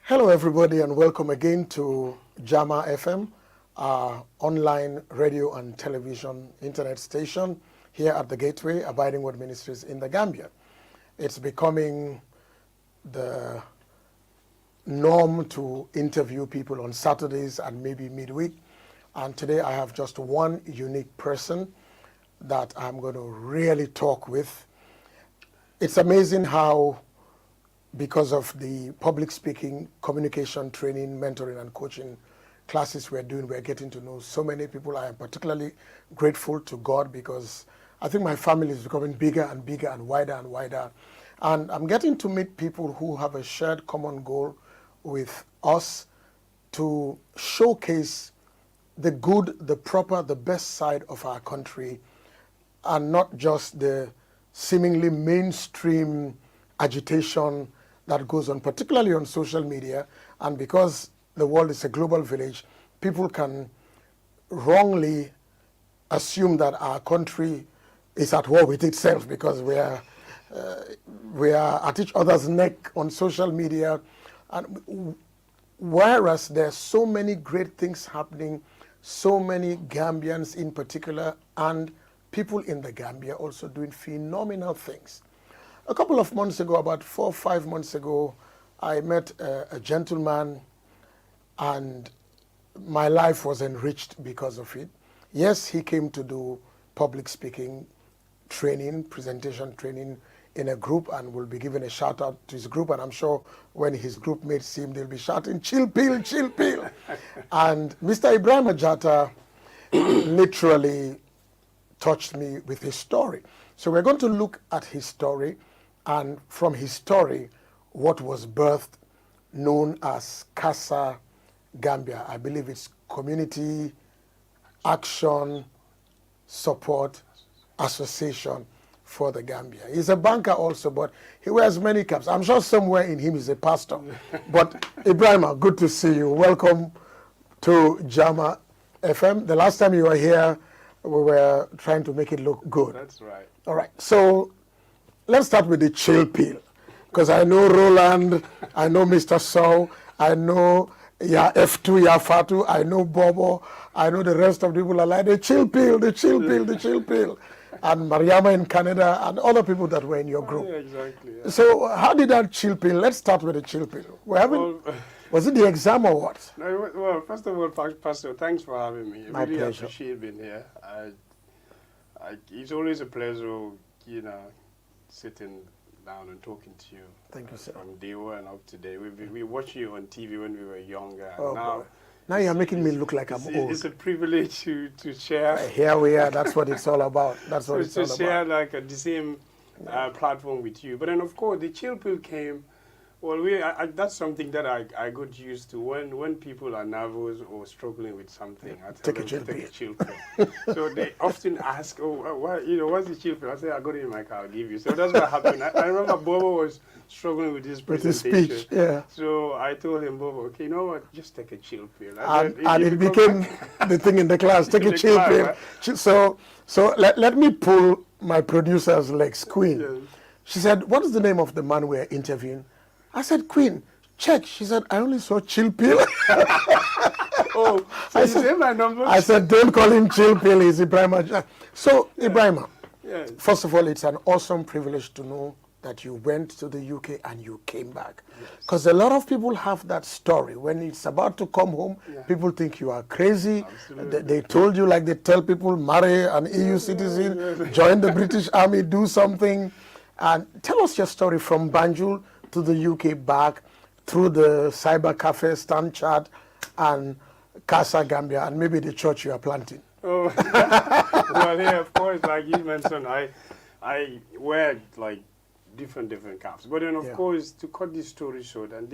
Hello, everybody, and welcome again to Jaama FM, our online radio and television internet station here at the Gateway, Abiding Word Ministries in the Gambia. It's becoming the norm to interview people on Saturdays and maybe midweek. And today I have just one unique person that I'm going to really talk with. It's amazing how, because of the public speaking, communication training, mentoring, and coaching classes we're doing, we're getting to know so many people. I am particularly grateful to God because I think my family is becoming bigger and bigger and wider and wider. And I'm getting to meet people who have a shared common goal with us to showcase the good, the proper, the best side of our country, and not just the seemingly mainstream agitation that goes on, particularly on social media. And because the world is a global village, people can wrongly assume that our country is at war with itself because we are at each other's neck on social media. And whereas there's so many great things happening, so many Gambians in particular, and people in the Gambia also doing phenomenal things. A couple of months ago, about 4 or 5 months ago, I met a gentleman, and my life was enriched because of it. Yes, he came to do public speaking training, presentation training in a group, and will be giving a shout out to his group. And I'm sure when his group mates see him, they'll be shouting, "Chill pill, chill pill." And Mr. Ebrima Jatta literally touched me with his story. So we're going to look at his story, and from his story, what was birthed, known as CASA Gambia. I believe it's Community Action Support Association for the Gambia. He's a banker also, but he wears many caps. I'm sure somewhere in him is a pastor. But Ebrima, good to see you. Welcome to Jaama FM. The last time you were here, we were trying to make it look good. That's right. All right. So let's start with the chill pill, because I know Roland, I know Mr. Sow, I know F2, Fatu, I know Bobo, I know the rest of the people are like, the chill pill, the chill pill, the chill pill. And Mariama in Canada and other people that were in your group. Yeah, exactly. Yeah. So how did that chill pill, let's start with the chill pill. Was it the exam or what? No, well, first of all, Pastor, thanks for having me. My really pleasure. Appreciate being here. It's always a pleasure, sitting down and talking to you. Thank you, sir. From day one up to today. We watched you on TV when we were younger. And Oh, now you're making me look like I'm old. It's a privilege to share. Here we are. That's what it's all about. That's what it's all about. To share the same platform with you. But then, of course, the chill pill came. Well, that's something that I got used to when people are nervous or struggling with something. I tell them to take a chill pill. So they often ask, "Oh, what's the chill pill?" I say, "I got it in my car. I'll give you." So that's what happened. I remember Bobo was struggling with his presentation. With his speech, yeah. So I told him, "Bobo, okay, you know what? Just take a chill pill." And it became the thing in the class. Take a chill pill. Right? So let me pull my producer's legs, Queen. Yes. She said, "What is the name of the man we're interviewing?" I said, "Queen, check." She said, "I only saw chill pill." Oh, so I said, my number? I said, "Don't call him chill pill, he's Ebrima Jatta." So, yeah. Ebrima, first of all, it's an awesome privilege to know that you went to the UK and you came back. Because a lot of people have that story. When it's about to come home, people think you are crazy. They told you, like they tell people, marry an EU citizen, join the British Army, do something. And tell us your story from Banjul to the UK, back through the cyber cafe, stand chat, and CASA Gambia, and maybe the church you are planting. Oh, well, yeah, of course, like you mentioned, I wear like different caps. But then, of course, to cut this story short, and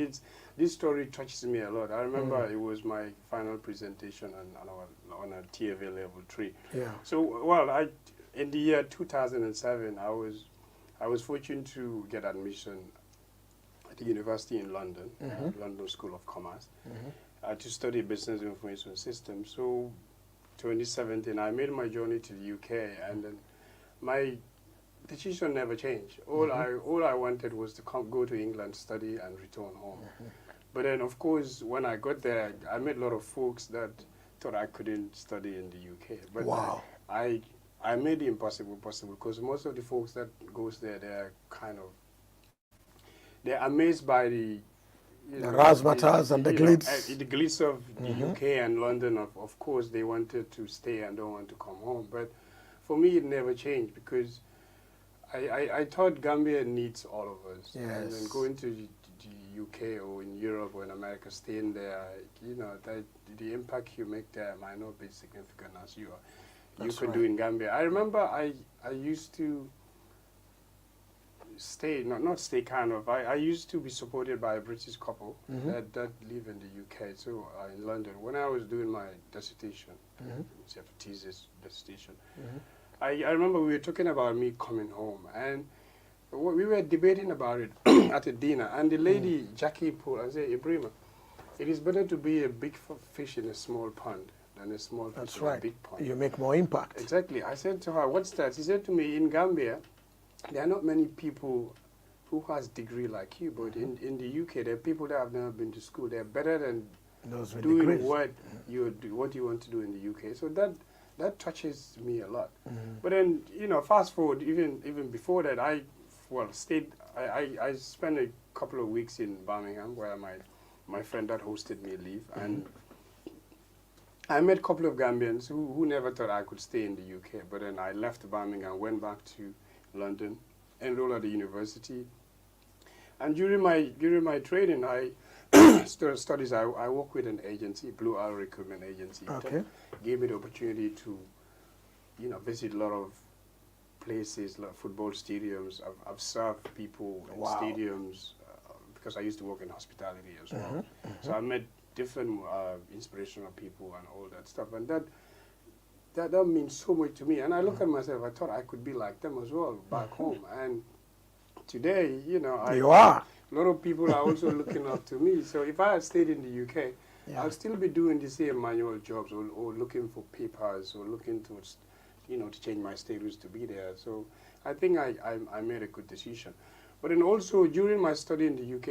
this story touches me a lot. I remember it was my final presentation on a TFA level 3. Yeah. So, well, in the year 2007, I was fortunate to get admission at the university in London, London School of Commerce, to study business information systems. So 2017, I made my journey to the UK, and then my decision never changed. All I wanted was to go to England, study, and return home. But then, of course, when I got there, I met a lot of folks that thought I couldn't study in the UK. But Wow. I made the impossible possible, because most of the folks that goes there, they're amazed by the razzmatazz and the glitz. The glitz of the UK and London. Of course, they wanted to stay and don't want to come home. But for me, it never changed, because I thought Gambia needs all of us. Yes. And then going to the UK or in Europe or in America, staying there, that the impact you make there might not be significant as you could do in Gambia. I remember I used to stay, not stay kind of, I used to be supported by a British couple that live in the UK, so in London. When I was doing my dissertation, thesis dissertation, I remember we were talking about me coming home, and we were debating about it at a dinner, and the lady, Jackie pulled and said, Ebrima, it is better to be a big fish in a small pond than a small fish in a big pond. You make more impact. Exactly. I said to her, what's that? She said to me, in Gambia, there are not many people who has degree like you, but in the UK, there are people that have never been to school. They're better than Those with doing degrees. what you want to do in the UK. So that touches me a lot. But then, fast forward, even before that, I spent a couple of weeks in Birmingham, where my friend that hosted me leave, and I met a couple of Gambians who never thought I could stay in the UK. But then I left Birmingham, went back to London, enrolled at the university, and during my training, studies, I work with an agency, Blue Owl Recruitment Agency. Okay. That gave me the opportunity to, visit a lot of places, like football stadiums. I've served people in stadiums because I used to work in hospitality as well. So I met different inspirational people and all that stuff, and that means so much to me. And I look at myself, I thought I could be like them as well back home. And today, you are. A lot of people are also looking up to me. So if I had stayed in the UK, I'll still be doing the same manual jobs or looking for papers or looking to, to change my status to be there. So I think I made a good decision. But then also during my study in the UK,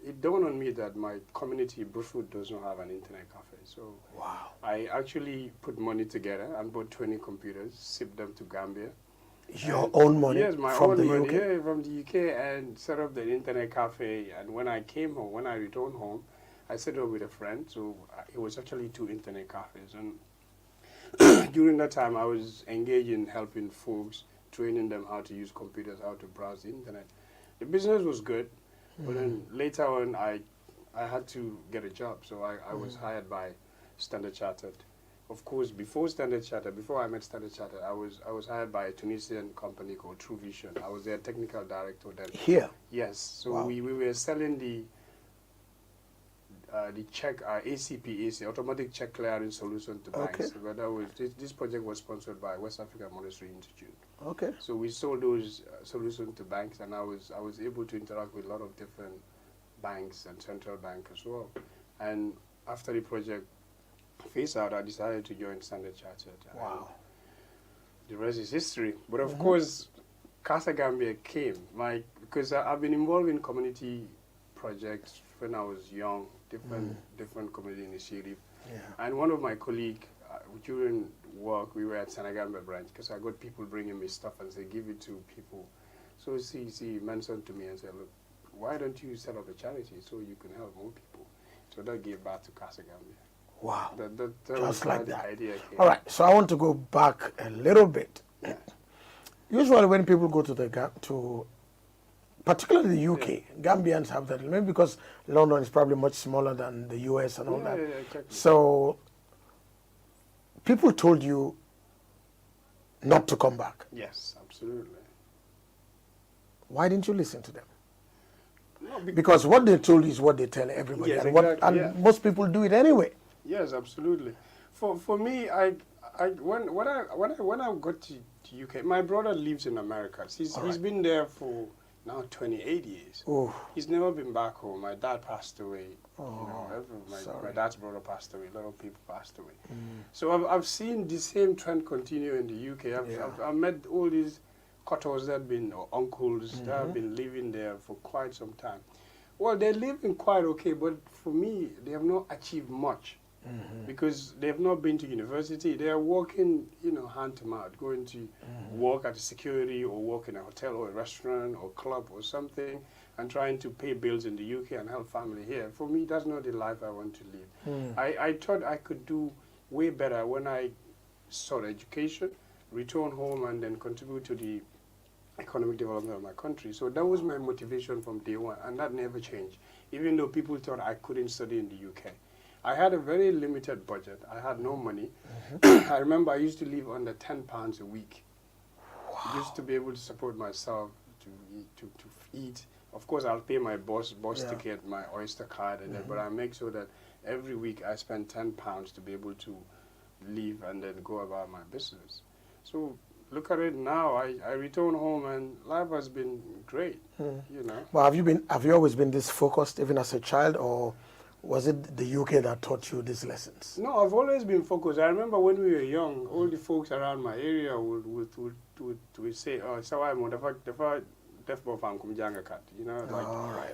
it dawned on me that my community, Bruford, does not have an internet cafe. So I actually put money together and bought 20 computers, shipped them to Gambia. Your own money? Yes, my from own the money, UK? yeah, from the UK, and set up the internet cafe. And when I came home, when I returned home, I set up with a friend. So it was actually 2 internet cafes. And during that time, I was engaged in helping folks, training them how to use computers, how to browse the internet. The business was good, but then later on, I had to get a job. So I was hired by Standard Chartered. Of course, before I met Standard Chartered, I was hired by a Tunisian company called True Vision. I was their technical director then. Here? Yes. So we were selling the check, ACP, automatic check clearing solution to banks. But this project was sponsored by West African Monetary Institute. Okay. So we sold those solutions to banks, and I was able to interact with a lot of different banks and central bank as well. And after the project phased out, I decided to join Standard Chartered. Wow. The rest is history. But of course, CASA Gambia came, because I've been involved in community projects when I was young, different community initiative. Yeah. And one of my colleagues, during work, we were at Senegambia branch, because I got people bringing me stuff and say, give it to people. So she mentioned to me and said, look, why don't you set up a charity so you can help more people? So that gave birth to CASA Gambia. Wow. That just like that. Idea came. All right, so I want to go back a little bit. Yeah. Usually when people go to particularly the UK, Gambians have that, maybe because London is probably much smaller than the US and all that. Yeah, exactly. So people told you not to come back. Yes, absolutely. Why didn't you listen to them? No, because what they told you is what they tell everybody, yes, and most people do it anyway. Yes, absolutely. For me, when I got to UK, my brother lives in America. He's been there for now 28 years. Oh. He's never been back home. My dad passed away. Oh, my dad's brother passed away. A lot of people passed away. So I've seen the same trend continue in the UK. I've met all these cotters that have been, or uncles that have been living there for quite some time. Well, they're living quite okay, but for me, they have not achieved much because they have not been to university. They are working, hand to mouth, going to work at a security or work in a hotel or a restaurant or club or something and trying to pay bills in the UK and help family here. For me, that's not the life I want to live. I thought I could do way better when I sought education, return home, and then contribute to the economic development of my country. So that was my motivation from day one, and that never changed, even though people thought I couldn't study in the UK. I had a very limited budget. I had no money. I remember I used to live under £10 a week. Wow. I used to be able to support myself, to eat. Of course, I'll pay my boss ticket, my Oyster card, and then, but I make sure that every week I spend £10 to be able to live and then go about my business. So look at it now. I return home and life has been great. Well, have you always been this focused, even as a child, or was it the UK that taught you these lessons? No, I've always been focused. I remember when we were young, all the folks around my area would say, "Oh, so I'm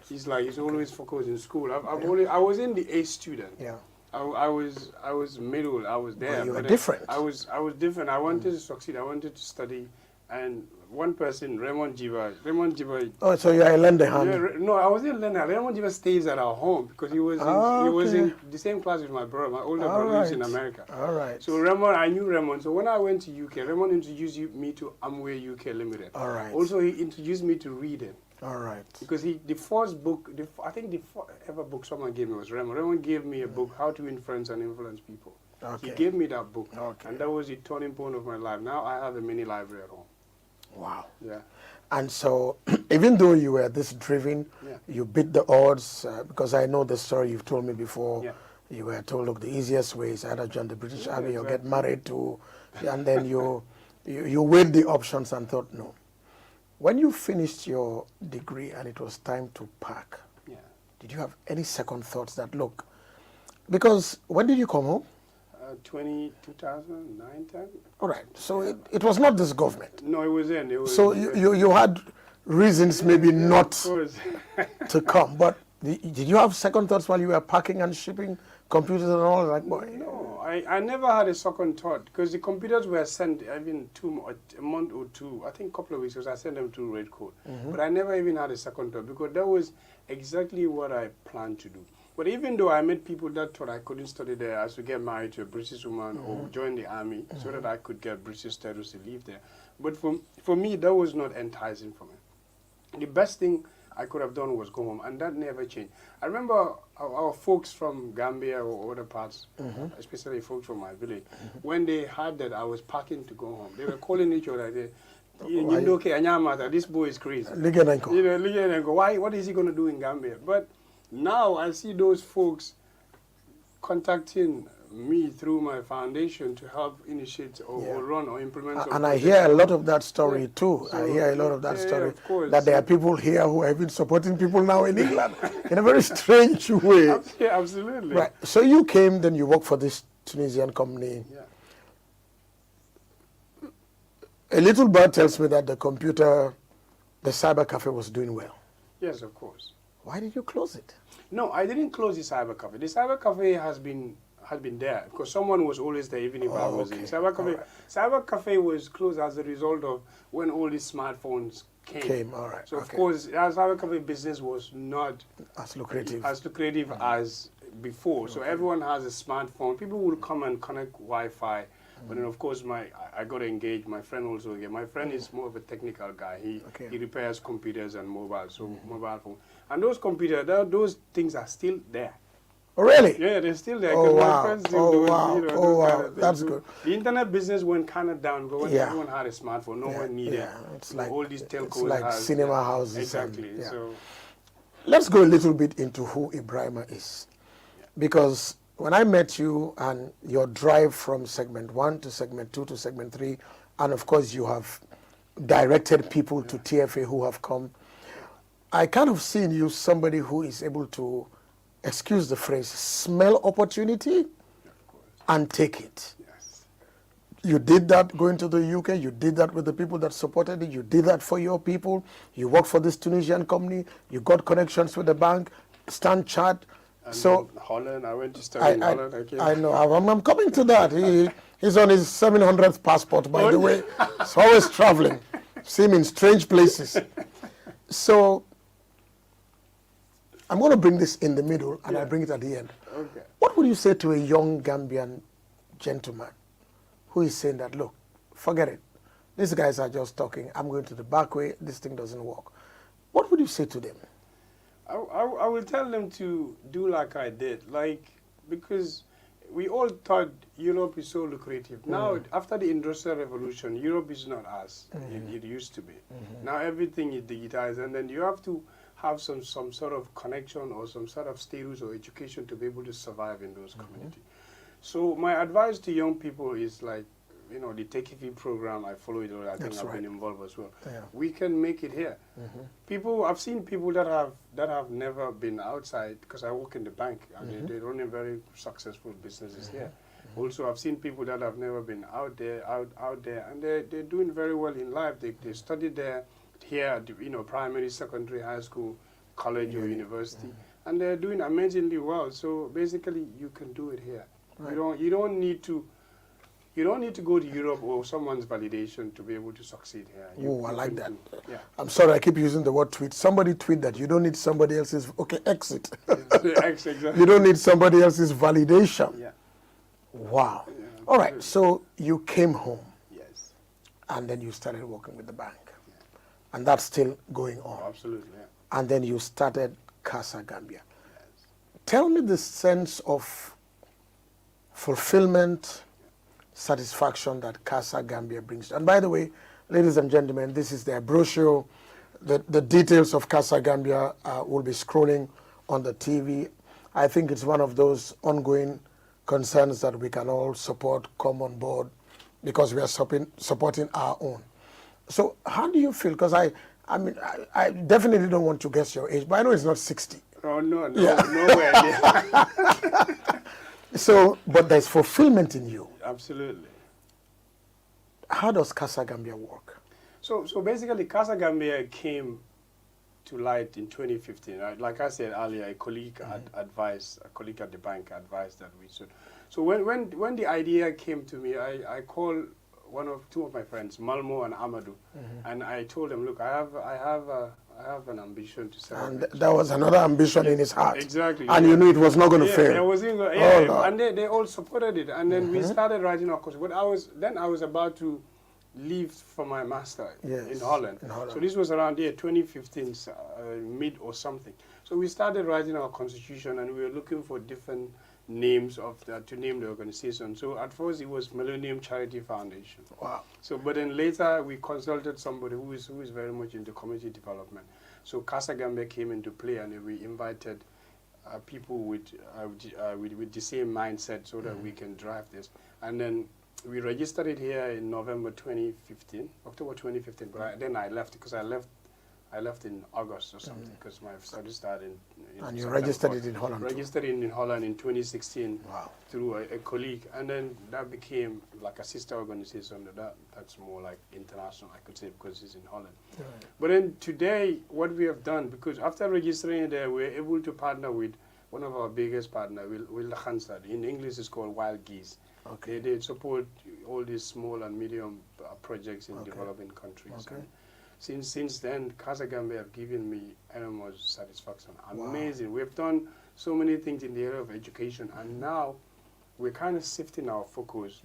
he's always focused in school." I was in the A student. Yeah. I was middle. I was there. Well, you were different. I was different. I wanted to succeed. I wanted to study. And one person, Raymond Jiba. Oh, so you are a lender hand? Yeah, no, I wasn't a lender. Raymond Jiba stays at our home because he was in the same class with my brother. My older brother lives in America. All right. So I knew Raymond. So when I went to UK, Raymond introduced me to Amway UK Limited. All right. Also, he introduced me to reading. All right. Because the first book, I think the first ever book someone gave me was Raymond. Raymond gave me a book, How to Influence and Influence People. Okay. He gave me that book. Okay. And that was the turning point of my life. Now I have a mini library at home. Wow. Yeah. And so, even though you were this driven, you beat the odds, because I know the story you've told me before. Yeah. You were told, look, the easiest way is either join the British Army or get married to, and then you weighed the options and thought, no. When you finished your degree and it was time to pack, did you have any second thoughts that, look, because when did you come home? 2009, 10. All right. So it was not this government. No, it wasn't. So you had reasons maybe not to come. But did you have second thoughts while you were packing and shipping computers and all? Like, boy. No, I never had a second thought because the computers were sent even a month or two, I think a couple of weeks, because I sent them to Red Coat. But I never even had a second thought because that was exactly what I planned to do. But even though I met people that thought I couldn't study there, I should get married to a British woman or join the army so that I could get British status to live there. But for me, that was not enticing for me. The best thing I could have done was go home, and that never changed. I remember our folks from Gambia or other parts, especially folks from my village, when they heard that I was packing to go home, they were calling each other. This boy is crazy. Why? What is he going to do in Gambia? But now I see those folks contacting me through my foundation to help initiate or run or implement. And I hear a lot of that story too. So, I hear a lot of that story, that there are people here who have been supporting people now in England in a very strange way. Yeah, absolutely. Right. So you came, then you worked for this Tunisian company. Yeah. A little bird tells me that the cyber cafe was doing well. Yes, of course. Why did you close it? No, I didn't close the cyber cafe. The cyber cafe has been there because someone was always there, even if I wasn't. Cyber cafe was closed as a result of when all these smartphones came. All right. So of course, our cyber cafe business was not as lucrative as before. So everyone has a smartphone. People will come and connect Wi-Fi. But then, of course, I got engaged. My friend also again. My friend is more of a technical guy. He repairs computers and mobile phone. And those computers, those things are still there. Oh, really? Yeah, they're still there. Oh, wow. My friends still Wow. That's good. The internet business went kind of down, but when everyone had a smartphone, no one needed. Yeah, it's like all these telcos. It's like cinema houses. Exactly. So let's go a little bit into who Ebrima is, because when I met you and your drive from segment 1 to segment 2 to segment 3, and of course you have directed people to TFA who have come, I kind of seen you somebody who is able to, excuse the phrase, smell opportunity and take it. yes. You did that going to the UK. You did that with the people that supported it. You did that for your people. You worked for this Tunisian company. You got connections with the bank, Stand Chart. And So Holland, I went to study in Holland. I know. I'm coming to that. He's on his 700th passport, by the way. He's always traveling. See him in strange places. So I'm going to bring this in the middle, and I'll bring it at the end. Okay. What would you say to a young Gambian gentleman who is saying that, look, forget it. These guys are just talking. I'm going to the back way. This thing doesn't work. What would you say to them? I will tell them to do like I did, because we all thought Europe is so lucrative. Now, after the Industrial Revolution, Europe is not us. It used to be. Now everything is digitized, and then you have to have some sort of connection or some sort of status or education to be able to survive in those communities. So my advice to young people is the Take It program, I follow it, I think I've been involved as well. Yeah. We can make it here. I've seen people that have never been outside, because I work in the bank, and they're running very successful businesses here. Also, I've seen people that have never been out there, and they're doing very well in life. They studied there, here, primary, secondary, high school, college or university, and they're doing amazingly well. So basically, you can do it here. Right. You don't need to go to Europe or someone's validation to be able to succeed here. I like that. Yeah. I'm sorry, I keep using the word tweet. Somebody tweet that you don't need somebody else's, exit. Exactly. You don't need somebody else's validation. Yeah. Wow. Yeah, all right, so you came home. Yes. And then you started working with the bank. Yeah. And that's still going on. Oh, absolutely, yeah. And then you started CASA Gambia. Yes. Tell me the sense of fulfillment, satisfaction that CASA Gambia brings. And by the way, ladies and gentlemen, this is their brochure. The details of CASA Gambia will be scrolling on the TV. I think it's one of those ongoing concerns that we can all support, come on board, because we are supporting our own. So how do you feel? Because I definitely don't want to guess your age, but I know it's not 60. Oh, no, nowhere near. So, but there's fulfillment in you. Absolutely. How does CASA Gambia work? So basically, CASA Gambia came to light in 2015. Right? Like I said earlier, a colleague a colleague at the bank advised that we should. So when the idea came to me, I called two of my friends, Malmo and Amadou, and I told them, look, I have an ambition to sell. And that was another ambition in his heart. Exactly. And you knew it was not going to fail. And they all supported it. And then we started writing our course. But I was about to leave for my master in Holland. So this was around 2015, mid or something. So we started writing our constitution, and we were looking for different names to name the organization. So at first it was Millennium Charity Foundation. Wow. So, but then later we consulted somebody who is very much into community development. So CASA Gambia came into play, and we invited people with the same mindset so that we can drive this. And then we registered it here in November 2015, October 2015. But then I left because I left in August or something because my studies started in and you registered it in Holland? Registered in Holland in 2016 through a colleague. And then that became like a sister organization. That's more like international, I could say, because it's in Holland. Right. But then today, what we have done, because after registering there, we were able to partner with one of our biggest partners, Wilde Gansstad. In English, it's called Wild Geese. Okay. They support all these small and medium projects in developing countries. Okay. Since then, CASA Gambia have given me enormous satisfaction. Amazing. Wow. We've done so many things in the area of education, and now we're kind of shifting our focus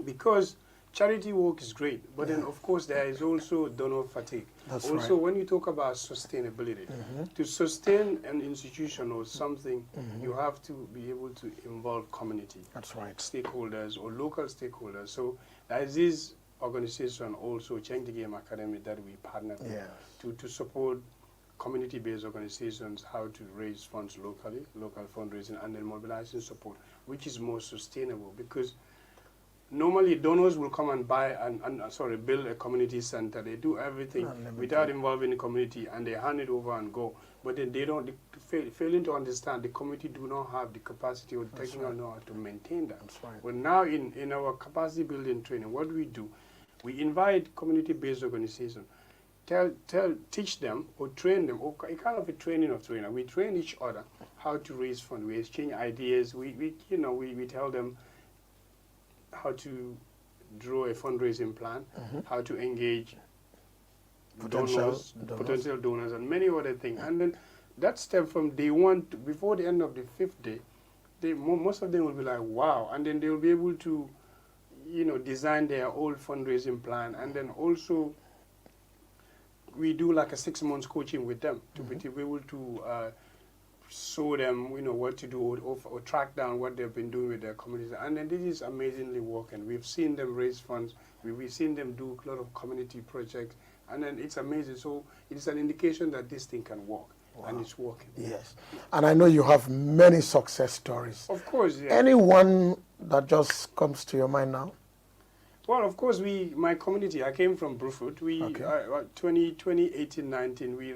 because charity work is great, but then of course there is also donor fatigue. That's also when you talk about sustainability, to sustain an institution or something, you have to be able to involve community. That's right. Stakeholders or local stakeholders. So there is this organization also, Change the Game Academy, that we partner with to support community-based organizations, how to raise funds locally, local fundraising, and then mobilizing support, which is more sustainable. Because normally donors will come and buy build a community center. They do everything without involving the community, and they hand it over and go. But then they don't, failing to understand the community do not have the capacity or technical know-how to maintain that. That's right. But now in our capacity building training, what we do, we invite community-based organizations, teach them or train them, or kind of a training of trainer. We train each other how to raise funds. We exchange ideas. We tell them how to draw a fundraising plan, how to engage potential donors, and many other things. And then that step from day one before the end of the 5th day, most of them will be like, wow. And then they will be able to, design their own fundraising plan. And then also, we do like a 6 months coaching with them to be able to show them, what to do or track down what they've been doing with their communities. And then this is amazingly working. We've seen them raise funds. We've seen them do a lot of community projects. And then it's amazing. So it's an indication that this thing can work. Wow. And it's working. Yes. And I know you have many success stories. Of course, yeah. Anyone that just comes to your mind now? Well, of course, my community, I came from Brufut. 2018-19, we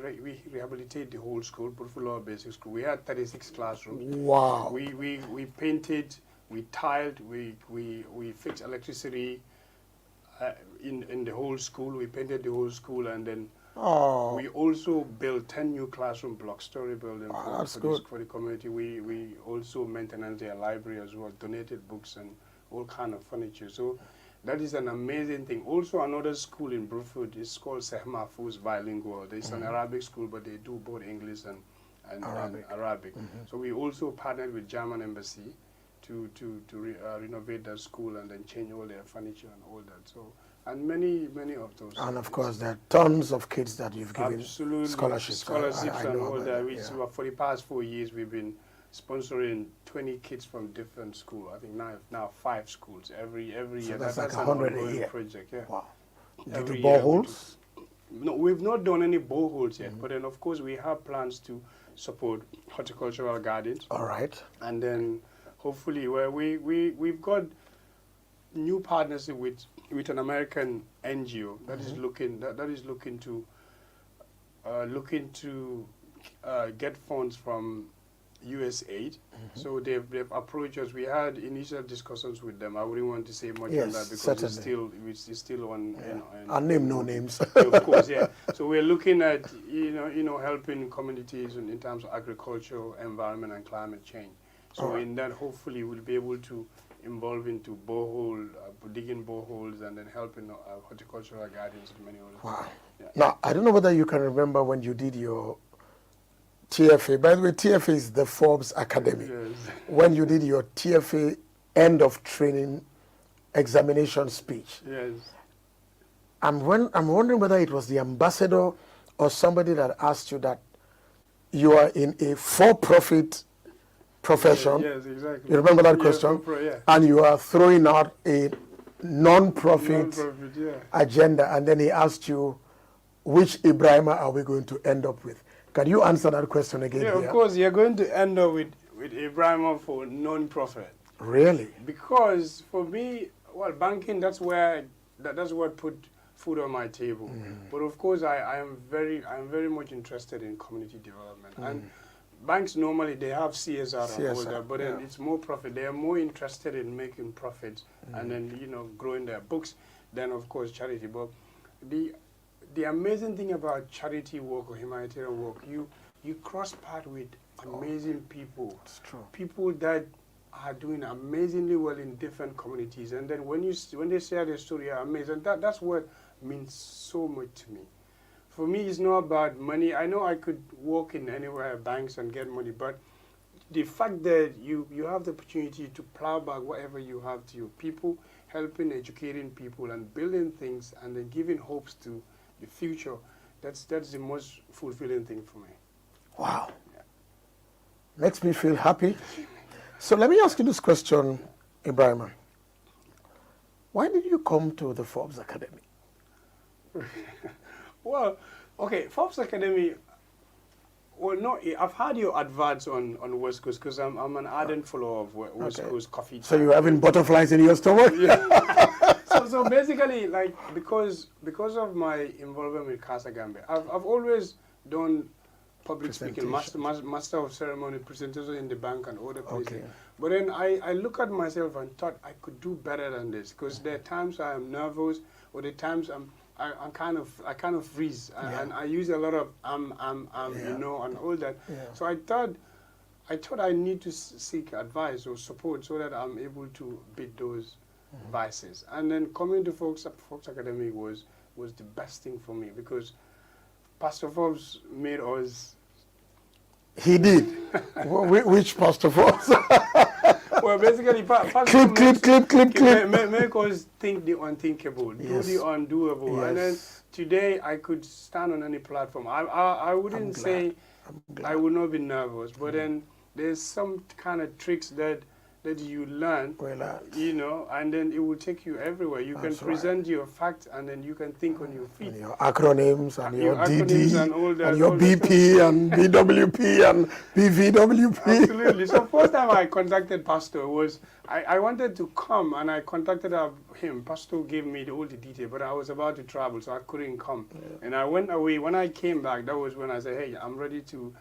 rehabilitated the whole school, Brufut Lower Basic School. We had 36 classrooms. Wow. We painted, we tiled, we fixed electricity in the whole school. We painted the whole school, and then we also built 10 new classroom blocks, story building for the community. We also maintained their library as well, donated books and all kind of furniture. So that is an amazing thing. Also, another school in Brufut is called Sehma, who's bilingual. It's an Arabic school, but they do both English and Arabic. So we also partnered with German embassy to renovate that school and then change all their furniture and all that. So, and many of those. And of course, there are tons of kids that you've given scholarships and all that. For the past 4 years, we've been sponsoring 20 kids from different schools. I think now 5 schools every year. That's like an 100 ongoing a year. project. Yeah. Wow. Did Every you boreholes? No, we've not done any boreholes yet. But then, of course, we have plans to support horticultural gardens. All right. And then, hopefully, we've got new partnership with an American NGO that is looking to get funds from USAID. So they've approached us. We had initial discussions with them. I wouldn't want to say much on that because it's still on. I'll name no names. Of course, yeah. So we're looking at helping communities in terms of agriculture, environment, and climate change. So in that, hopefully, we'll be able to involve into digging boreholes and then helping horticultural gardens and many others. Wow. Yeah. Now, I don't know whether you can remember when you did your TFA. By the way, TFA is the Forbes Academy. Yes. When you did your TFA end of training examination speech. Yes. I'm wondering whether it was the ambassador or somebody that asked you that you are in a for-profit profession. Yes, exactly. You remember that question? Yeah. And you are throwing out a non-profit Yeah. agenda, and then he asked you, which Ebrima are we going to end up with? Can you answer that question again? Yeah, of course, you're going to end up with Ebrima for non-profit. Really? Because for me, well, banking, that's what put food on my table. But of course, I am very much interested in community development. And banks normally, they have CSR and all that, but then it's more profit. They are more interested in making profits and then, growing their books than, of course, charity. But the amazing thing about charity work or humanitarian work, you cross paths with amazing people. It's true. People that are doing amazingly well in different communities. And then when they share their story, you're amazed. And that's what means so much to me. For me, it's not about money. I know I could work in anywhere, banks, and get money, but the fact that you have the opportunity to plow back whatever you have to your people, helping, educating people, and building things, and then giving hopes to the future, that's the most fulfilling thing for me. Wow. Yeah. Makes me feel happy. So let me ask you this question, Ebrima. Why did you come to the Forbes Academy? Well, okay, Forbes Academy, Well, no, I've had your adverts on West Coast because I'm an ardent follower of West Coast Coffee. So you're having butterflies in your stomach? Yeah. so basically, like, because of my involvement with CASA Gambia, I've always done public speaking, master of ceremony, presentation in the bank and other places. Okay. But then I look at myself and thought I could do better than this, because there are times I am nervous, or the times I kind of freeze, and I use a lot of you know, and all that. Yeah. So I thought I need to seek advice or support so that I'm able to beat those vices. And then coming to Forbes Academy was the best thing for me, because Pastor Forbes made us. He did. Which Pastor Forbes? Well, basically, clip. Make us think the unthinkable, do the undoable. Yes. And then today, I could stand on any platform. I wouldn't say I would not be nervous, but then there's some kind of tricks that you learn, you know, and then it will take you everywhere. You can present your facts, and then you can think on your feet. And your acronyms, and your acronyms DD, and all that, and your BP, and BWP, and BVWP. Absolutely. So first time I contacted Pastor was, I wanted to come, and I contacted him. Pastor gave me all the detail, but I was about to travel, so I couldn't come. Yeah. And I went away. When I came back, that was when I said, hey, I'm ready to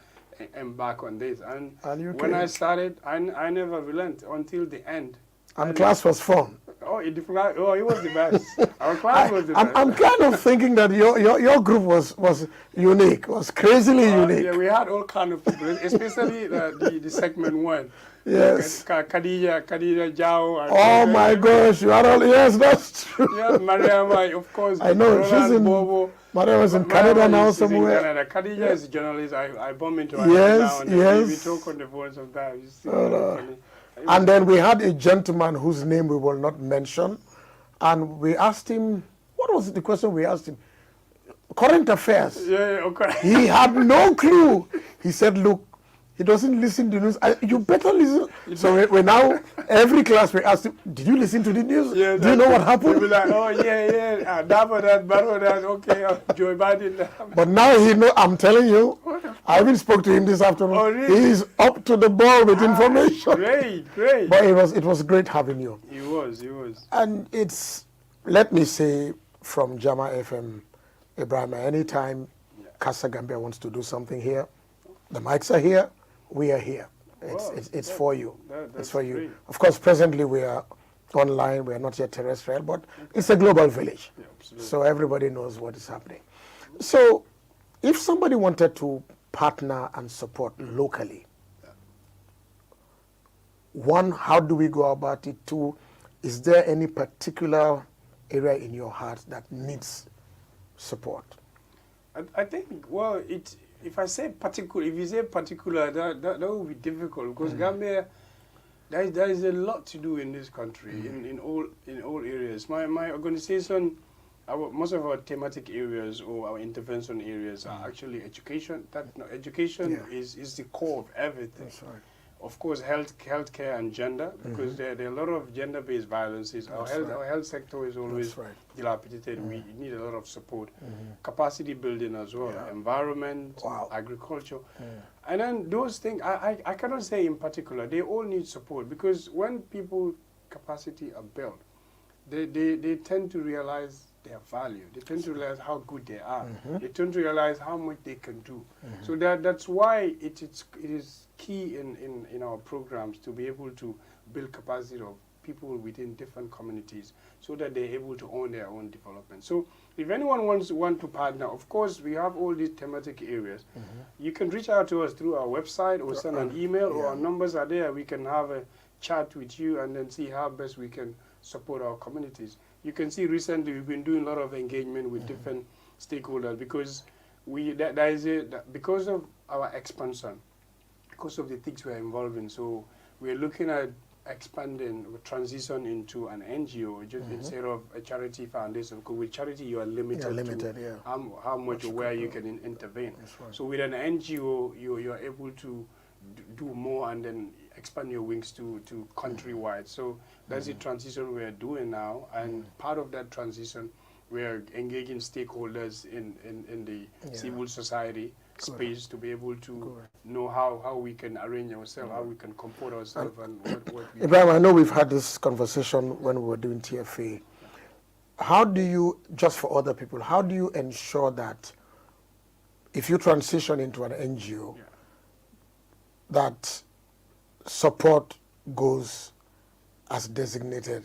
embark on this. And when I started, I never relent until the end. And class was fun. Oh, it was the best. Our class was the best. I'm kind of thinking that your group was unique, was crazily unique. Yeah, we had all kind of people, especially the segment one. Yes. Khadija Jao. Oh my gosh, you are all, yes, that's true. Yeah, Mariama, of course. I know, she's in, Bobo. Mariama's in Canada now somewhere. In Canada. Khadija is a journalist. I bump into her now. And we talk on the phone sometimes. It's funny. And then we had a gentleman whose name we will not mention, and we asked him, what was the question we asked him? Current affairs. Yeah, okay. He had no clue. He said, look, he doesn't listen to news. You better listen. So we now, every class we ask him, did you listen to the news? Yeah, do you know what happened? He'll be like, oh, yeah, that, okay, Joe Biden. But now he know, I'm telling you, I even spoke to him this afternoon. Oh, really? He is up to the ball with information. Great. But it was great having you. He was. And it's, let me say, from Jaama FM, Ebrima, anytime CASA Gambia wants to do something here, the mics are here, we are here. It's for you. It's for you. Great. Of course, presently we are online, we are not yet terrestrial, but it's a global village. Yeah, so everybody knows what is happening. So if somebody wanted to partner and support locally, one, how do we go about it? Two, is there any particular area in your heart that needs support? I think, well, if you say particular, that will be difficult, because Gambia, there is a lot to do in this country, in all areas. My organization, most of our thematic areas or our intervention areas are actually education. Education is the core of everything. That's right. Of course, healthcare and gender, because there are a lot of gender-based violences. Our health sector is always dilapidated. We need a lot of support. Capacity building as well, environment, agriculture. And then those things, I cannot say in particular, they all need support, because when people capacity are built, they tend to realize their value. They tend to realize how good they are. They tend to realize how much they can do. So that's why it is key in our programs to be able to build capacity of people within different communities, so that they're able to own their own development. So if anyone wants to partner, of course, we have all these thematic areas. You can reach out to us through our website or send an email, or our numbers are there. We can have a chat with you and then see how best we can support our communities. You can see recently we've been doing a lot of engagement with different stakeholders, because because of our expansion, because of the things we are involved in. So we're looking at expanding, transition into an NGO, just instead of a charity foundation. Because with charity you are limited to how much or where you can intervene. Right. So with an NGO, you are able to do more and then expand your wings to countrywide. So that's the transition we are doing now, and part of that transition, we are engaging stakeholders in the civil society space to be able to know how we can arrange ourselves, how we can comport ourselves, and what we Ebrima, I know we've had this conversation when we were doing TFA. How do you, just for other people, how do you ensure that if you transition into an NGO, that support goes as designated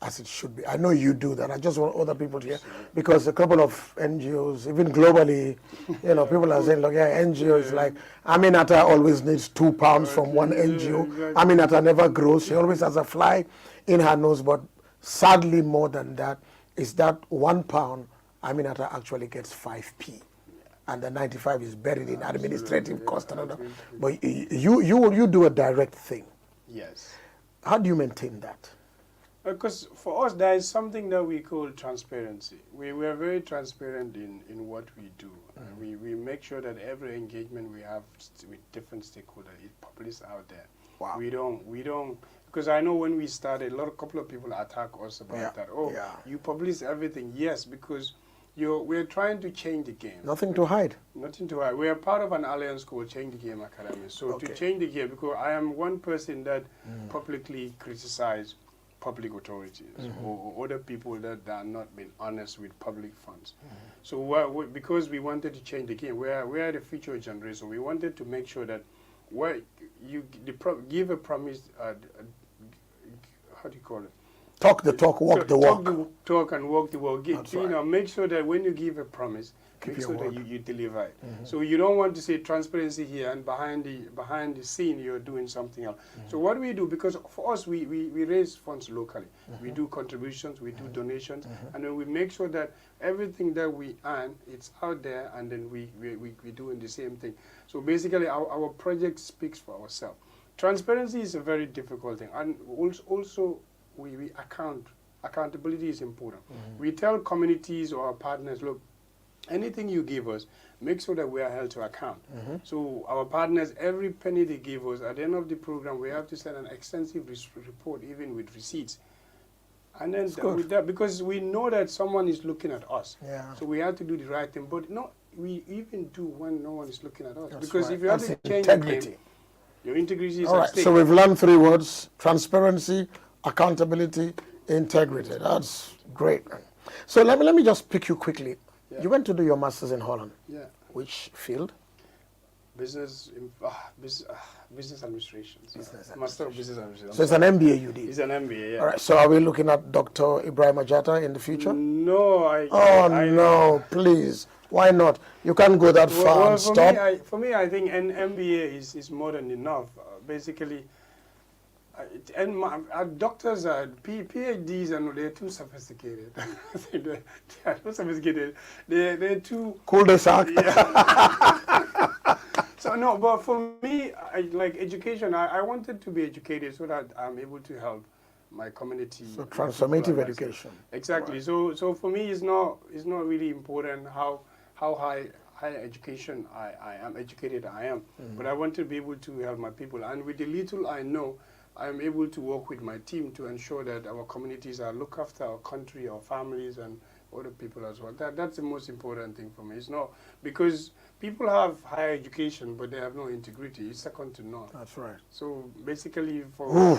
as it should be? I know you do that. I just want other people to hear, because a couple of NGOs, even globally, people are saying, look, NGO is like, Aminata always needs £2 from one NGO. Exactly. Aminata never grows. She always has a fly in her nose, but sadly more than that is that £1, Aminata actually gets 5p. And the 95 is buried in administrative cost. But you do a direct thing. Yes. How do you maintain that? Because for us, there is something that we call transparency. We are very transparent in what we do. We make sure that every engagement we have with different stakeholders is published out there. Wow. We don't, because I know when we started, a couple of people attack us about that. Oh, you publish everything. Yes, because we're trying to change the game. Nothing to hide. Nothing to hide. We are part of an alliance called Change the Game Academy. So to change the game, because I am one person that publicly criticizes public authorities or other people that are not being honest with public funds. So because we wanted to change the game, we are the future generation. We wanted to make sure that you give a promise, how do you call it? Talk the talk, walk the walk. Talk the talk and walk the walk. Right. Make sure that when you give a promise, make sure that you deliver it. So you don't want to say transparency here and behind the scene you're doing something else. So what we do, because for us we raise funds locally. We do contributions, we do donations, and then we make sure that everything that we earn, it's out there, and then we doing the same thing. So basically our project speaks for ourselves. Transparency is a very difficult thing, and also we accountability is important. We tell communities or our partners, look, anything you give us, make sure that we are held to account. So our partners, every penny they give us, at the end of the program, we have to send an extensive report, even with receipts. And then with that, because we know that someone is looking at us. So we have to do the right thing. But we even do when no one is looking at us. That's because right. if you have to change integrity. the game, your integrity is all at right, stake. so we've learned 3 words: transparency, accountability, integrity. That's great. So let me just pick you quickly. You went to do your master's in Holland. Which field? Business administration. Master of Business Administration. So it's an MBA you did? It's an MBA, All right, so are we looking at Dr. Ebrima Jatta in the future? No, no, please. Why not? You can't go that far and stop. For me, I think an MBA is more than enough. Basically, doctors are PhDs, and they're too sophisticated. They are too sophisticated. They're too cool the sack. So no, but for me, like education, I wanted to be educated so that I'm able to help my community. So transformative education. Exactly. Right. So for me, it's not really important how high education I am educated I am, but I want to be able to help my people, and with the little I know, I am able to work with my team to ensure that our communities are looked after, our country, our families, and other people as well. That's the most important thing for me. It's not because people have higher education, but they have no integrity. It's second to none. That's right. So basically, for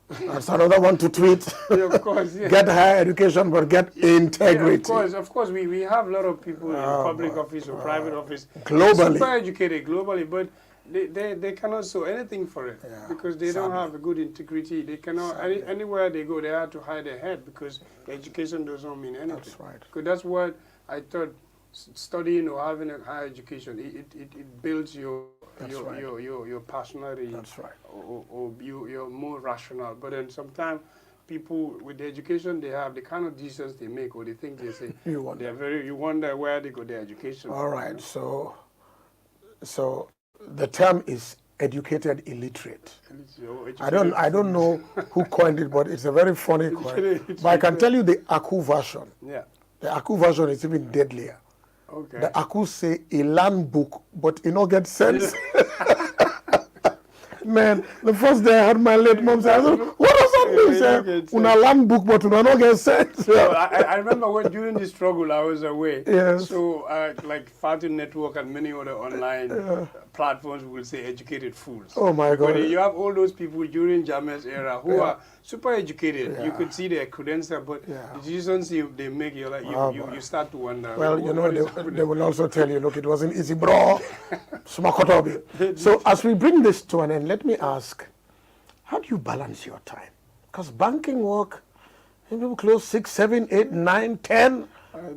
that's another one to tweet. Of course, Get higher education, but get integrity. Of course, we have a lot of people in public office or private office, globally, super educated globally, but they cannot show anything for it because they don't have a good integrity. They cannot anywhere they go, they have to hide their head because the education doesn't mean anything. That's right. Because that's what I thought. Studying or having a higher education, it builds your personality. That's right. Or you're more rational. But then sometimes people with the education they have, the kind of decisions they make or the things they say, you wonder where they got their education. All right. So the term is educated illiterate. I don't know who coined it, but it's a very funny coin. But I can tell you the Aku version. Yeah. The Aku version is even deadlier. Okay. The Aku say a land book, but it don't get sense. Man, the first day I had my late mom say, what does that He said, "Una land book, but una no get sense." So I remember when during the struggle I was away. Yes. So like Fatu Network and many other online platforms will say educated fools. Oh my God. But you have all those people during Jaama's era who are super educated. You could see their credentials, but the decisions they make, you're like, you start to wonder. Well, you know, they will also tell you, look, it wasn't easy, bro. Smakotobi. So as we bring this to an end, let me ask, how do you balance your time? Because banking work, people close 6, 7, 8, 9, 10.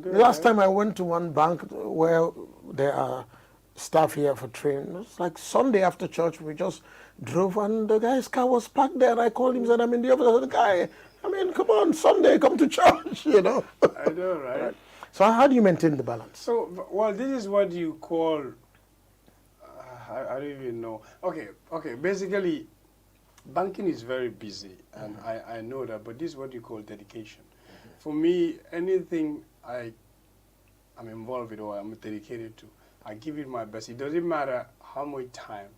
The last time I went to one bank where there are staff here for training, it was like Sunday after church, we just drove and the guy's car was parked there. I called him, said, I'm in the office. I said, guy, I mean, come on, Sunday, come to church, you know. I know, right? So how do you maintain the balance? So, well, this is what you call, I don't even know. Okay, basically, banking is very busy, and I know that, but this is what you call dedication. For me, anything I'm involved with or I'm dedicated to, I give it my best. It doesn't matter how much time.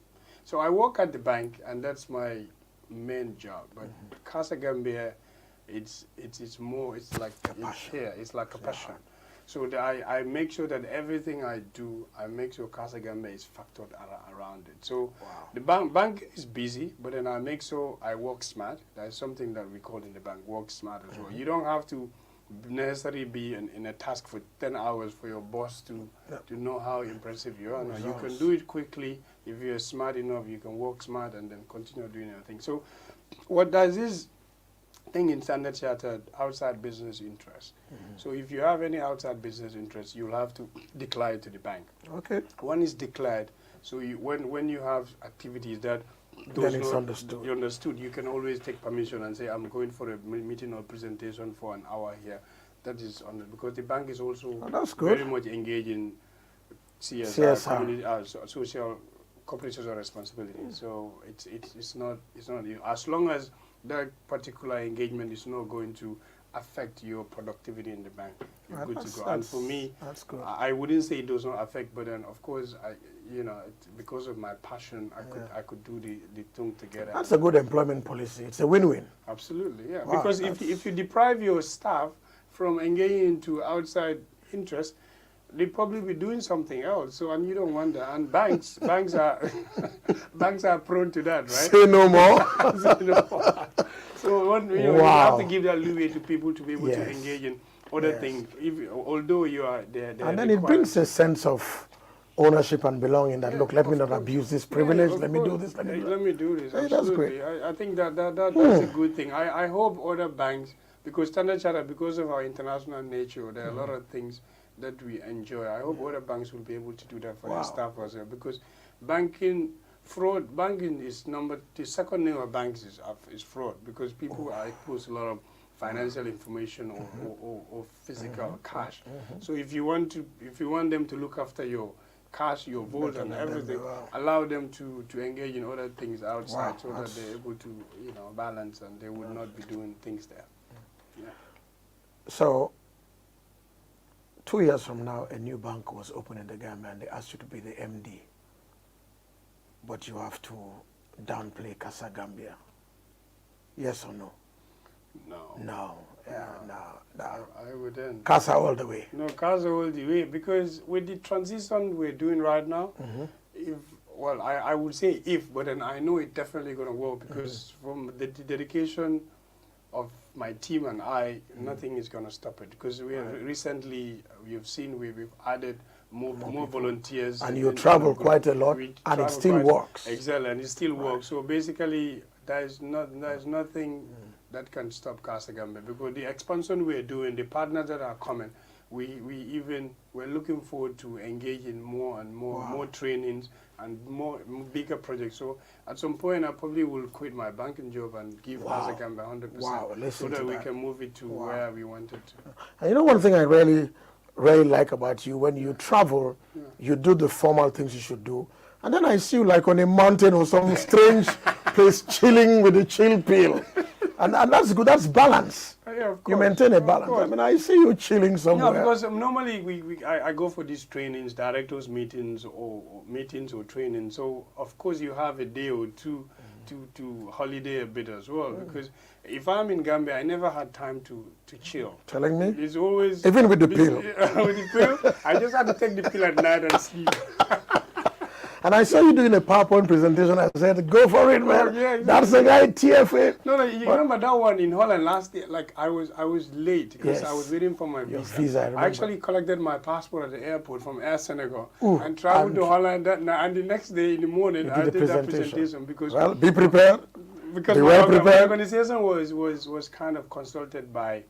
So I work at the bank, and that's my main job. But CASA Gambia, it's like it's like a passion. So I make sure that everything I do, I make sure CASA Gambia is factored around it. So the bank is busy, but then I make sure I work smart. That's something that we call in the bank, work smart as well. You don't have to necessarily be in a task for 10 hours for your boss to know how impressive you are. No, you can do it quickly. If you're smart enough, you can work smart and then continue doing your thing. So what does this thing in Standard Chartered, outside business interest. So if you have any outside business interest, you'll have to declare it to the bank. Okay. One is declared. So when you have activities that then it's understood. You understood. You can always take permission and say, I'm going for a meeting or presentation for an hour here. That is because the bank is also very much engaged in CSR. Community, social corporate social responsibility. So it's not as long as that particular engagement is not going to affect your productivity in the bank, you're good to go. And for me, I wouldn't say it does not affect, but then of course, because of my passion, I could do the thing together. That's a good employment policy. It's a win-win. Absolutely, yeah. Wow, because if you deprive your staff from engaging into outside interests, they probably be doing something else. So, and you don't want that. And banks are prone to that, right? Say no more. Say no more. So, you have to give that leeway to people to be able to engage in other things. Although you are there, and then it brings a sense of ownership and belonging. That look, let me not abuse this privilege. Let me do this. Let me do this. Hey, that's great. I think that's a good thing. I hope other banks, because Standard Chartered, because of our international nature, there are a lot of things that we enjoy. I hope other banks will be able to do that for their staff as well, because banking is the second name of banks is fraud, because people are exposed to a lot of financial information or physical cash. So if you want them to look after your cash, your vault and everything, allow them to engage in other things outside so that they're able to balance and they will not be doing things there. Yeah. So 2 years from now, a new bank was opened in the Gambia and they asked you to be the MD. But you have to downplay CASA Gambia. Yes or no? No. No. Yeah, no. I wouldn't. CASA all the way. No, CASA all the way, because with the transition we're doing right now, I would say if, but then I know it's definitely going to work, because from the dedication of my team and I, nothing is going to stop it, because we have recently, you've seen we've added more volunteers. And you travel quite a lot, and it still works. Exactly, and it still works. So basically, there's nothing that can stop CASA Gambia, because the expansion we're doing, the partners that are coming, we're looking forward to engage in more and more trainings and bigger projects. So at some point, I probably will quit my banking job and give CASA Gambia 100%, so that we can move it to where we want it to. And you know, one thing I really like about you, when you travel, you do the formal things you should do, and then I see you like on a mountain or some strange place chilling with a chill pill. And that's good. That's balance. Yeah, of course. You maintain a balance. I mean, I see you chilling somewhere. No, because normally I go for these trainings, directors meetings or trainings. So of course you have a day or two to holiday a bit as well, because if I'm in Gambia, I never had time to chill. Telling me? It's always... Even with the pill? With the pill, I just had to take the pill at night and sleep. And I saw you doing a PowerPoint presentation. I said, go for it, man. Yeah, exactly. That's the guy, TFA. No, you remember that one in Holland last year? Like, I was late because I was waiting for my visa. I actually collected my passport at the airport from Air Senegal and traveled to Holland that night. And the next day in the morning, I did that presentation because... Well, be prepared. Because my organization was kind of consulted by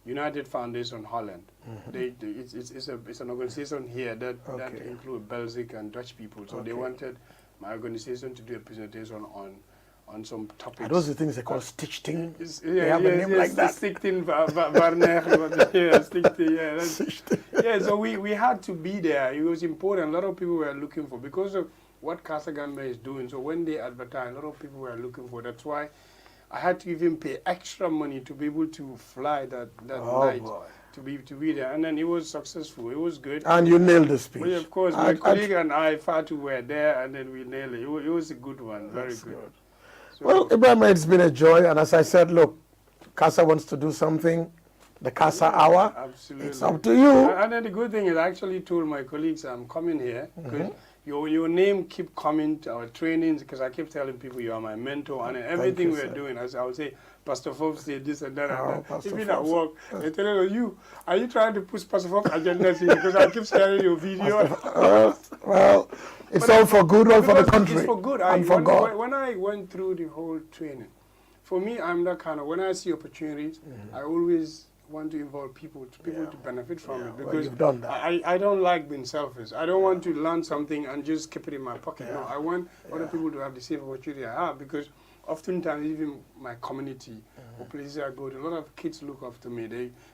United Foundation Holland. It's an organization here that includes Belgic and Dutch people. So they wanted my organization to do a presentation on some topics. Are those the things they call stichting? They have a name like that. Stichting, Stichting, yeah. So we had to be there. It was important. A lot of people were looking for, because of what CASA Gambia is doing. So when they advertise, a lot of people were looking for. That's why I had to even pay extra money to be able to fly that night. Boy. To be there, and then it was successful. It was good. And you nailed the speech. Well, of course, my colleague and I, Fatu, were there, and then we nailed it. It was a good one, very good. So, well, Ebrima, it's been a joy, and as I said, look, CASA wants to do something. The CASA hour. Absolutely. It's up to you. And then the good thing is, I actually told my colleagues I'm coming here because your name keep coming to our trainings, because I keep telling people you are my mentor, and everything we're doing, as I would say, Pastor Forbes said this and that and that. Even at work, they tell you, are you trying to push Pastor Forbes' agenda here? Because I keep sharing your video. Well, it's all for good, all for the country. It's for good. And for God. When I went through the whole training, for me, I'm that kind of, when I see opportunities, I always want to involve people to benefit from it, because you've done that. I don't like being selfish. I don't want to learn something and just keep it in my pocket. No, I want other people to have the same opportunity I have, because oftentimes even my community or places I go to, a lot of kids look up to me.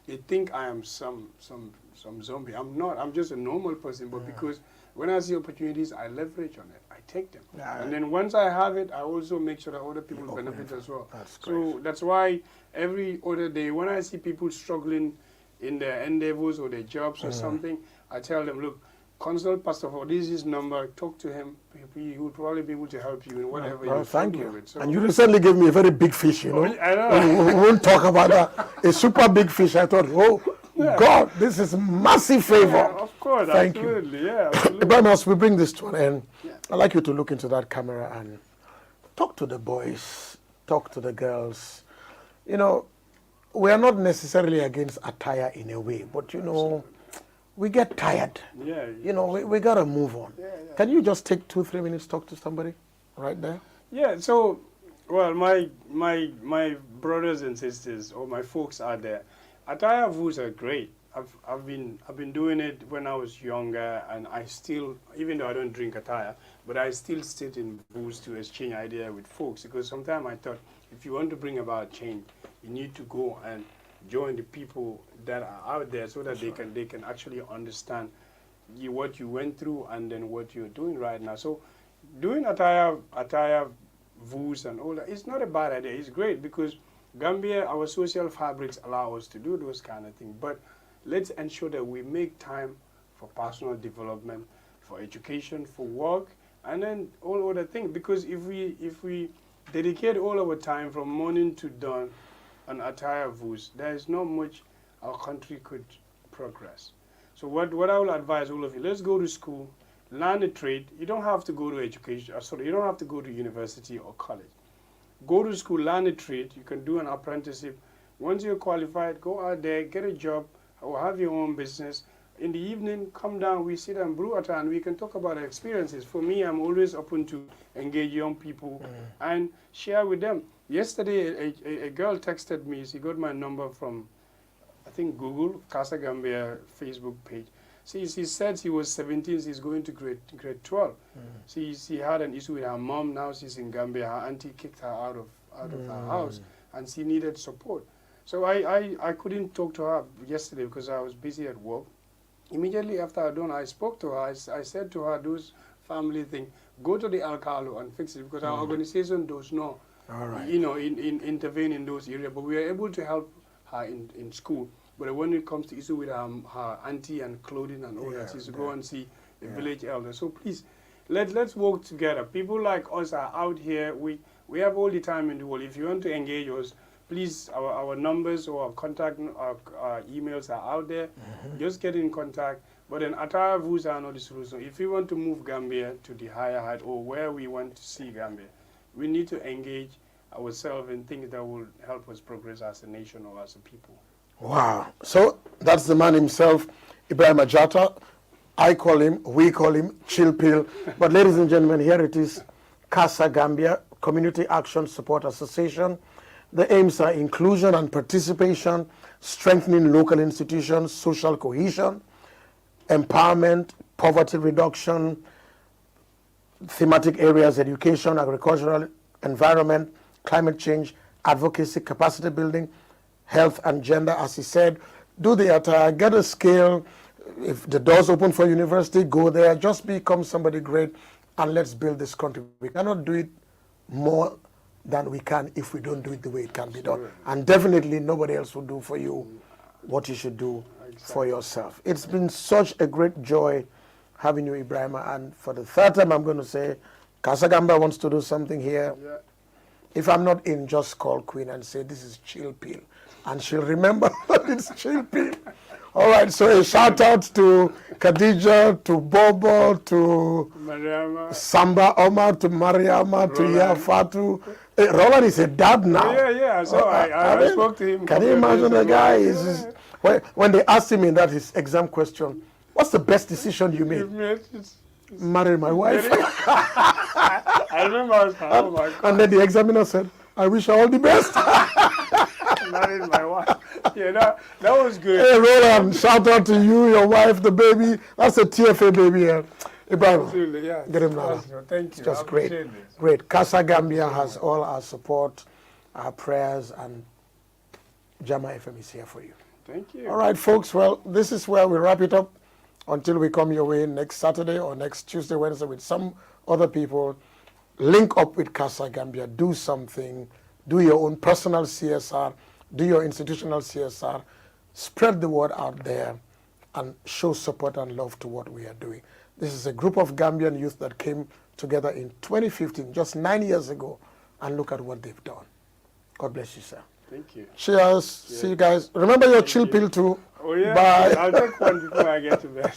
They think I am some zombie. I'm not. I'm just a normal person, but because when I see opportunities, I leverage on it. I take them. And then once I have it, I also make sure that other people benefit as well. So that's why every other day, when I see people struggling in their endeavors or their jobs or something, I tell them, look, consult Pastor Ford. This is his number. Talk to him. He will probably be able to help you in whatever you're struggling with. So, and you recently gave me a very big fish, you know. I know. We won't talk about that. A super big fish. I thought, God, this is massive favor. Yeah, of course. Thank absolutely. you. Yeah, absolutely. But as we bring this to an end, I'd like you to look into that camera and talk to the boys, talk to the girls. You know, we are not necessarily against attire in a way, but, you know, we get tired. You know, we got to move on. Can you just take 2-3 minutes to talk to somebody right there? Yeah, so, well, my brothers and sisters, or my folks out there, attire views are great. I've been doing it when I was younger, and I still, even though I don't drink attire, but I still sit in booths to exchange ideas with folks, because sometimes I thought, if you want to bring about change, you need to go and join the people that are out there, so that they can actually understand what you went through and then what you're doing right now. So doing attire views and all that, it's not a bad idea. It's great, because Gambia, our social fabrics allow us to do those kind of things. But let's ensure that we make time for personal development, for education, for work, and then all other things. Because if we dedicate all our time from morning to dawn on attire views, there is not much our country could progress. So what I will advise all of you, let's go to school, learn a trade. You don't have to go to education, you don't have to go to university or college. Go to school, learn a trade. You can do an apprenticeship. Once you're qualified, go out there, get a job, or have your own business. In the evening, come down, we sit and brew at and we can talk about our experiences. For me, I'm always open to engage young people and share with them. Yesterday, a girl texted me. She got my number from, I think, Google, CASA Gambia Facebook page. She said she was 17, she's going to grade 12. She had an issue with her mom. Now she's in Gambia. Her auntie kicked her out of her house, and she needed support. So I couldn't talk to her yesterday because I was busy at work. Immediately after I done, I spoke to her. I said to her, those family thing, go to the Alcalo and fix it, because our organization does not, you know, intervene in those areas. But we are able to help her in school. But when it comes to issue with her auntie and clothing and all that, she's to go and see the village elder. So please, let's work together. People like us are out here. We have all the time in the world. If you want to engage us, please, our numbers or our contact our emails are out there. Just get in contact. But then, atara vuza no disruso. If we want to move Gambia to the higher height or where we want to see Gambia, we need to engage ourselves in things that will help us progress as a nation or as a people. Wow. So that's the man himself, Ebrima Jatta. We call him Chill Pill. But ladies and gentlemen, here it is, CASA Gambia, Community Action Support Association. The aims are inclusion and participation, strengthening local institutions, social cohesion, empowerment, poverty reduction, thematic areas, education, agricultural, environment, climate change, advocacy, capacity building, health and gender, as he said. Do the attire, get a scale. If the doors open for university, go there. Just become somebody great, and let's build this country. We cannot do it more than we can if we don't do it the way it can be done. And definitely nobody else will do for you what you should do for yourself. It's been such a great joy having you, Ebrima. And for the third time, I'm going to say, CASA Gambia wants to do something here. Yeah. If I'm not in, just call Queen and say, this is Chill Pill. And she'll remember that it's Chill Pill. All right, so a shout out to Khadija, to Bobo, to Mariama. Samba Omar, to Mariama, to Yafatu. Hey, Roland is a dad now. Yeah. So I spoke to him. Can you imagine the guy? When they asked him in that his exam question, what's the best decision you made? Marry my wife. I remember I was like, oh my God. And then the examiner said, I wish her all the best. Married my wife. Yeah, that was good. Hey, Roland, shout out to you, your wife, the baby. That's a TFA baby here. Ebrima, Absolutely, yeah. get him now. Thank It's you. just I great. appreciate this. Great. CASA Gambia has all our support, our prayers, and Jaama FM is here for you. Thank you. All right, folks. Well, this is where we wrap it up until we come your way next Saturday or next Tuesday, Wednesday with some other people. Link up with CASA Gambia. Do something. Do your own personal CSR. Do your institutional CSR. Spread the word out there and show support and love to what we are doing. This is a group of Gambian youth that came together in 2015, just 9 years ago, and look at what they've done. God bless you, sir. Thank you. Cheers. Yeah. See you guys. Remember your Chill Pill too. Oh, yeah. Bye. I'll take one before I get to bed.